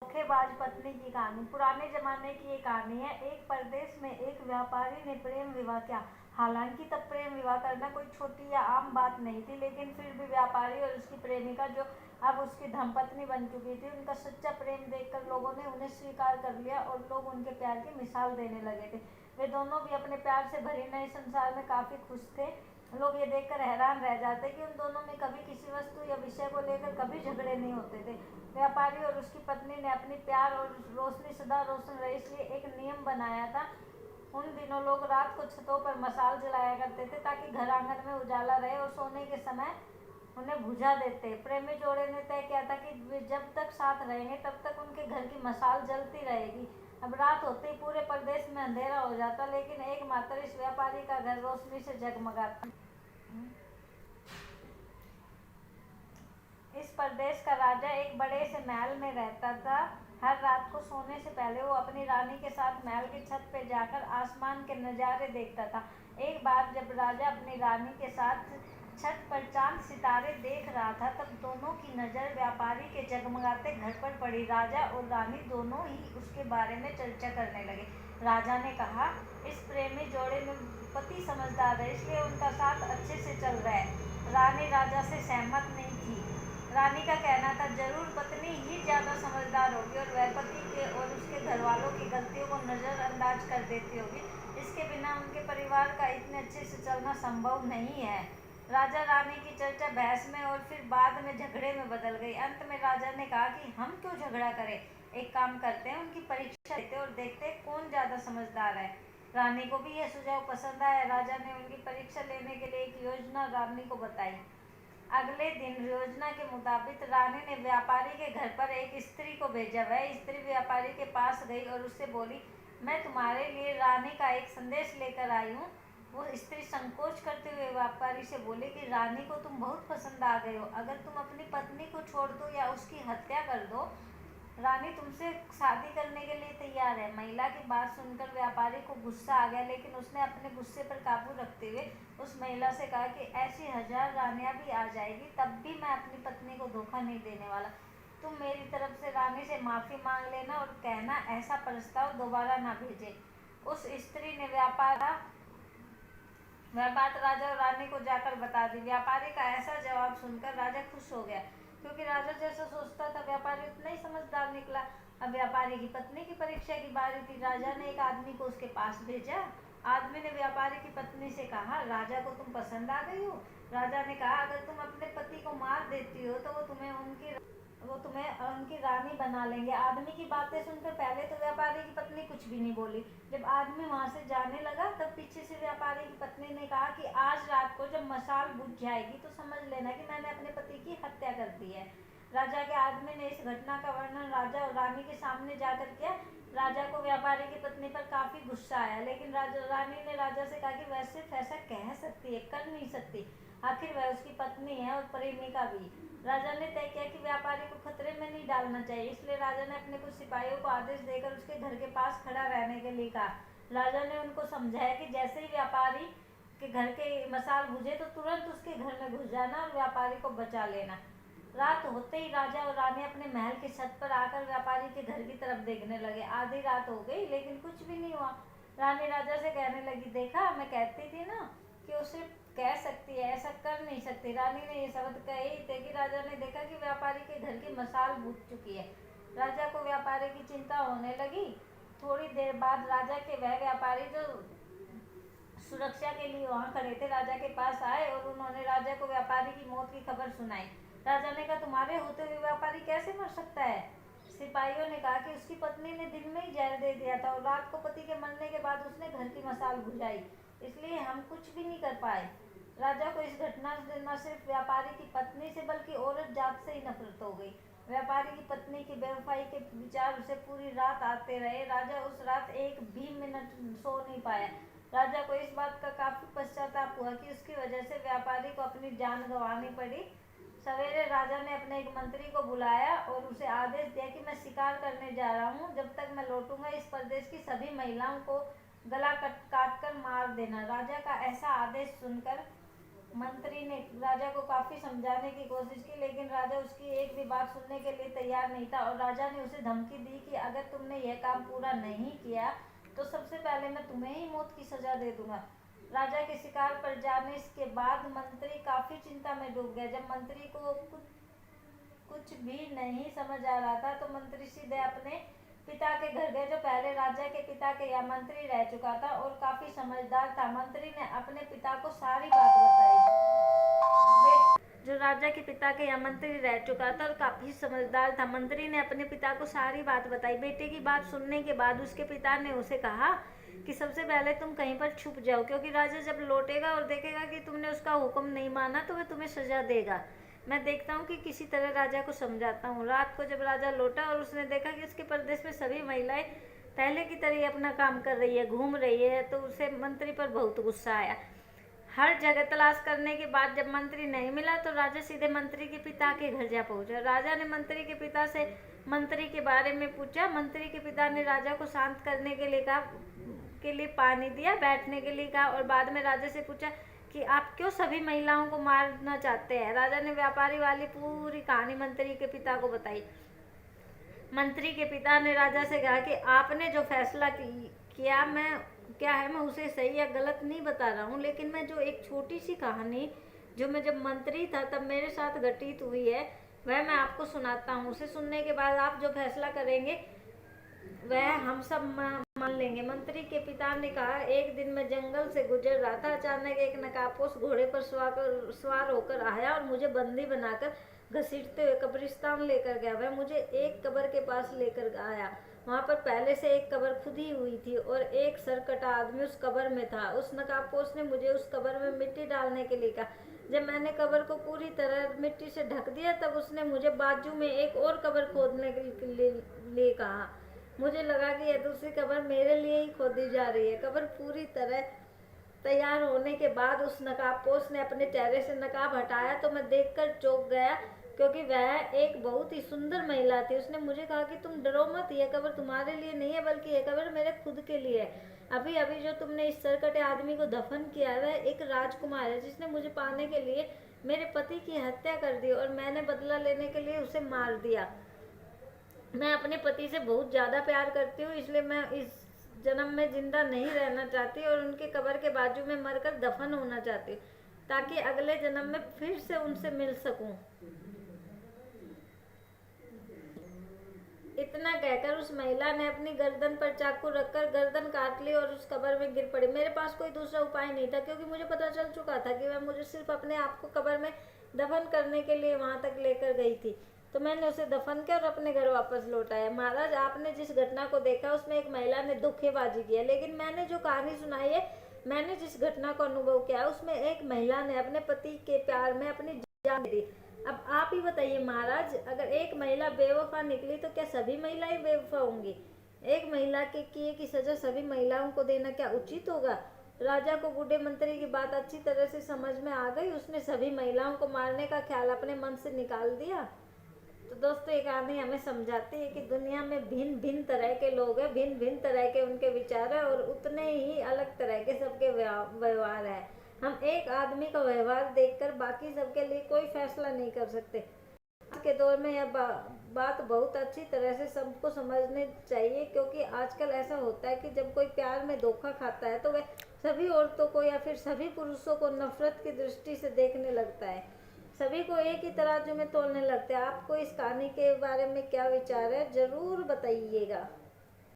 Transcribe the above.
धोखेबाज पत्नी की कहानी। पुराने जमाने की ये कहानी है। एक परदेश में एक व्यापारी ने प्रेम विवाह किया। हालांकि तब प्रेम विवाह करना कोई छोटी या आम बात नहीं थी, लेकिन फिर भी व्यापारी और उसकी प्रेमिका, जो अब उसकी धर्मपत्नी बन चुकी थी, उनका सच्चा प्रेम देखकर लोगों ने उन्हें स्वीकार कर लिया और लोग उनके प्यार की मिसाल देने लगे थे। वे दोनों भी अपने प्यार से भरे नए संसार में काफी खुश थे। लोग ये देखकर हैरान रह जाते कि उन दोनों में कभी किसी वस्तु या विषय को लेकर कभी झगड़े नहीं होते थे। व्यापारी और उसकी पत्नी ने अपनी प्यार और रोशनी सदा रोशन रहे, इसलिए एक नियम बनाया था। उन दिनों लोग रात को छतों पर मशाल जलाया करते थे ताकि घर आंगन में उजाला रहे, और सोने के समय उन्हें बुझा देते। प्रेमी जोड़े ने तय किया था कि वे जब तक साथ रहेंगे तब तक उनके घर की मशाल जलती रहेगी। अब रात होते ही पूरे प्रदेश में अंधेरा हो जाता, लेकिन एकमात्र इस व्यापारी का घर रोशनी से जगमगाता। इस प्रदेश का राजा एक बड़े से महल में रहता था। हर रात को सोने से पहले वो अपनी रानी के साथ महल की छत पर जाकर आसमान के नज़ारे देखता था। एक बार जब राजा अपनी रानी के साथ छत पर चांद सितारे देख रहा था, तब दोनों की नज़र व्यापारी के जगमगाते घर पर पड़ी। राजा और रानी दोनों ही उसके बारे में चर्चा करने लगे। राजा ने कहा, इस प्रेमी जोड़े में पति समझदार है, इसलिए उनका साथ अच्छे से चल रहा है। रानी राजा से सहमत नहीं थी। रानी का कहना था, जरूर पत्नी ही ज्यादा समझदार होगी और वह पति के और उसके घर वालों की गलतियों को नजरअंदाज कर देती होगी। इसके बिना उनके परिवार का इतने अच्छे से चलना संभव नहीं है। राजा रानी की चर्चा बहस में और फिर बाद में झगड़े में बदल गई। अंत में राजा ने कहा कि हम क्यों झगड़ा करें, एक काम करते हैं, उनकी परीक्षा लेते हैं और देखते हैं कौन ज्यादा समझदार है। रानी को भी यह सुझाव पसंद आया। राजा ने उनकी परीक्षा लेने के लिए एक योजना रानी को बताई। अगले दिन योजना के मुताबिक रानी ने व्यापारी के घर पर एक स्त्री को भेजा। वह स्त्री व्यापारी के पास गई और उससे बोली, मैं तुम्हारे लिए रानी का एक संदेश लेकर आई हूँ। वो स्त्री संकोच करते हुए व्यापारी से बोली कि रानी को तुम बहुत पसंद आ गए हो। अगर तुम अपनी पत्नी को छोड़ दो या उसकी हत्या कर दो, रानी तुमसे शादी करने के लिए तैयार है। महिला की बात सुनकर व्यापारी को गुस्सा आ गया, लेकिन उसने अपने गुस्से पर काबू रखते हुए उस महिला से कहा कि ऐसी 1000 रानियां भी आ जाएगी, तब भी मैं अपनी पत्नी को धोखा नहीं देने वाला। तुम मेरी तरफ से रानी से माफी मांग लेना और कहना ऐसा प्रस्ताव दोबारा ना भेजे। उस स्त्री ने वह बात राजा और रानी को जाकर बता दी। व्यापारी का ऐसा जवाब सुनकर राजा खुश हो गया, क्योंकि राजा जैसा सोचता था व्यापारी उतना ही समझदार निकला। अब व्यापारी की पत्नी की परीक्षा की बारी थी। राजा ने एक आदमी को उसके पास भेजा। आदमी ने व्यापारी की पत्नी से कहा, राजा को तुम पसंद आ गई हो। राजा ने कहा, अगर तुम अपने पति को मार देती हो तो वो तुम्हें उनकी रानी बना लेंगे। आदमी की बातें सुनकर पहले तो व्यापारी की पत्नी कुछ भी नहीं बोली। जब आदमी वहां से जाने लगा, तब पीछे से व्यापारी की पत्नी ने कहा कि आज रात को जब मशाल बुझ जाएगी तो समझ लेना कि मैंने अपने पति की हत्या कर दी है। राजा के आदमी ने इस घटना का वर्णन राजा और रानी के सामने जाकर किया। राजा को व्यापारी की पत्नी पर काफी गुस्सा आया, लेकिन रानी ने राजा से कहा कि वह सिर्फ ऐसा कह सकती है, कर नहीं सकती। आखिर वह उसकी पत्नी है और प्रेमिका भी। राजा ने तय किया कि व्यापारी को खतरे में नहीं डालना चाहिए, इसलिए राजा ने अपने कुछ सिपाहियों को आदेश देकर उसके घर के पास खड़ा रहने के लिए कहा। राजा ने उनको समझाया कि जैसे ही व्यापारी के घर के मशाल बुझे तो तुरंत उसके घर में घुस जाना और व्यापारी को बचा लेना। रात होते ही राजा और रानी अपने महल की छत पर आकर व्यापारी के घर की तरफ देखने लगे। आधी रात हो गई, लेकिन कुछ भी नहीं हुआ। रानी राजा से कहने लगी, देखा, मैं कहती थी ना कि उसे कह सकती है, ऐसा कर नहीं सकती। रानी ने ये शब्द कहे ही थे कि राजा ने देखा कि व्यापारी के घर की मशाल बुझ चुकी है। राजा को व्यापारी की चिंता होने लगी। थोड़ी देर बाद राजा के वह व्यापारी जो सुरक्षा के लिए वहां खड़े थे, राजा के पास आए और उन्होंने राजा को व्यापारी की मौत की खबर सुनाई। राजा ने कहा, तुम्हारे होते हुए व्यापारी कैसे मर सकता है। सिपाहियों ने कहा कि उसकी पत्नी ने दिन में ही जहर दे दिया था और रात को पति के मरने के बाद उसने घर की मशाल बुझाई, इसलिए हम कुछ भी नहीं कर पाए। राजा को इस घटना से न सिर्फ व्यापारी की पत्नी से बल्कि औरत जात से ही नफरत हो गई। व्यापारी की पत्नी की बेवफाई के विचार उसे पूरी रात आते रहे। राजा उस रात एक भी मिनट सो नहीं पाया। राजा को इस बात का काफी पश्चाताप हुआ कि उसकी वजह से व्यापारी को अपनी जान गंवानी पड़ी। सवेरे राजा ने अपने एक मंत्री को बुलाया और उसे आदेश दिया कि मैं शिकार करने जा रहा हूँ, जब तक मैं लौटूंगा इस प्रदेश की सभी महिलाओं को गला काट कर मार देना। राजा का ऐसा आदेश सुनकर मंत्री ने राजा को काफी समझाने की कोशिश की, लेकिन राजा उसकी एक भी बात सुनने के लिए तैयार नहीं था। और राजा ने उसे धमकी दी कि अगर तुमने यह काम पूरा नहीं किया तो सबसे पहले मैं तुम्हें ही मौत की सजा दे दूंगा। राजा के शिकार पर जाने के बाद मंत्री काफी चिंता में डूब गया। जब मंत्री को कुछ भी नहीं समझ आ रहा था तो मंत्री सीधे अपने पिता के घर गए, जो पहले राजा के पिता के यहाँ मंत्री रह चुका था और काफी समझदार था। मंत्री ने अपने पिता को सारी बात बताई। जो राजा के पिता के यहाँ मंत्री रह चुका था और काफी समझदार था, मंत्री ने अपने पिता को सारी बात बताई। बेटे की बात सुनने के बाद उसके पिता ने उसे कहा कि सबसे पहले तुम कहीं पर छुप जाओ, क्योंकि राजा जब लौटेगा और देखेगा कि तुमने उसका हुक्म नहीं माना तो वह तुम्हें सजा देगा। मैं देखता हूँ कि किसी तरह राजा को समझाता हूँ। रात को जब राजा लौटा और उसने देखा कि उसके प्रदेश में सभी महिलाएं पहले की तरह अपना काम कर रही है, घूम रही है, तो उसे मंत्री पर बहुत गुस्सा आया। हर जगह तलाश करने के बाद जब मंत्री नहीं मिला तो राजा सीधे मंत्री के पिता के घर जा पहुंचा। राजा ने मंत्री के पिता से मंत्री के बारे में पूछा। मंत्री के पिता ने राजा को शांत करने के लिए कहा, के लिए पानी दिया, बैठने के लिए कहा और बाद में राजा से पूछा कि आप क्यों सभी महिलाओं को मारना चाहते हैं। राजा ने व्यापारी वाली पूरी कहानी मंत्री के पिता को बताई। मंत्री के पिता ने राजा से कहा कि आपने जो फैसला किया मैं उसे सही या गलत नहीं बता रहा हूँ, लेकिन मैं जो एक छोटी सी कहानी जो मैं जब मंत्री था तब मेरे साथ घटित हुई है वह मैं आपको सुनाता हूँ। उसे सुनने के बाद आप जो फैसला करेंगे वह हम सब मान लेंगे। मंत्री के पिता ने कहा, एक दिन मैं जंगल से गुजर रहा था, अचानक एक नकाबपोश घोड़े पर सवार होकर आया और मुझे बंदी बनाकर घसीटते हुए कब्रिस्तान लेकर गया। वह मुझे एक कब्र के पास लेकर आया। वहां पर पहले से एक कब्र खुदी हुई थी और एक सरकटा आदमी उस कब्र में था। उस नकाबपोश ने मुझे उस कब्र में मिट्टी डालने के लिए कहा। जब मैंने कब्र को पूरी तरह मिट्टी से ढक दिया तब उसने मुझे बाजू में एक और कब्र खोदने के लिए कहा। मुझे लगा कि यह दूसरी कब्र मेरे लिए ही खोदी जा रही है। कब्र पूरी तरह तैयार होने के बाद उस नकाबपोश ने अपने चेहरे से नकाब हटाया तो मैं देखकर चौंक गया, क्योंकि वह एक बहुत ही सुंदर महिला थी। उसने मुझे कहा कि तुम डरो मत, यह कब्र तुम्हारे लिए नहीं है बल्कि यह कब्र मेरे खुद के लिए है। अभी अभी जो तुमने इस सरकटे आदमी को दफन किया है वह एक राजकुमार है, जिसने मुझे पाने के लिए मेरे पति की हत्या कर दी और मैंने बदला लेने के लिए उसे मार दिया। मैं अपने पति से बहुत ज़्यादा प्यार करती हूँ, इसलिए मैं इस जन्म में जिंदा नहीं रहना चाहती और उनके कब्र के बाजू में मरकर दफन होना चाहती हूँ, ताकि अगले जन्म में फिर से उनसे मिल सकूं। इतना कहकर उस महिला ने अपनी गर्दन पर चाकू रखकर गर्दन काट ली और उस कब्र में गिर पड़ी। मेरे पास कोई दूसरा उपाय नहीं था, क्योंकि मुझे पता चल चुका था कि वह मुझे सिर्फ अपने आप को कब्र में दफन करने के लिए वहां तक लेकर गई थी। तो मैंने उसे दफन किया और अपने घर वापस लौटाया। महाराज, आपने जिस घटना को देखा उसमें एक महिला ने धोखेबाजी की है, लेकिन मैंने जो कहानी सुनाई है, मैंने जिस घटना को अनुभव किया उसमें एक महिला ने अपने पति के प्यार में अपनी जान दी। अब आप ही बताइए महाराज, अगर एक महिला बेवफा निकली तो क्या सभी महिलाएं बेवफा होंगी? एक महिला के किए की सजा सभी महिलाओं को देना क्या उचित होगा? राजा को बूढ़े मंत्री की बात अच्छी तरह से समझ में आ गई। उसने सभी महिलाओं को मारने का ख्याल अपने मन से निकाल दिया। तो दोस्तों, एक कहानी हमें समझाती है कि दुनिया में भिन्न भिन्न तरह के लोग हैं, भिन्न भिन्न तरह के उनके विचार है और उतने ही अलग तरह के सबके व्यवहार है। हम एक आदमी का व्यवहार देखकर बाकी सबके लिए कोई फैसला नहीं कर सकते। आज के दौर में यह बात बहुत अच्छी तरह से सबको समझनी चाहिए, क्योंकि आजकल ऐसा होता है कि जब कोई प्यार में धोखा खाता है तो वह सभी औरतों को या फिर सभी पुरुषों को नफरत की दृष्टि से देखने लगता है, सभी को एक ही तराजू में तोलने लगते हैं। आपको इस कहानी के बारे में क्या विचार है, जरूर बताइएगा।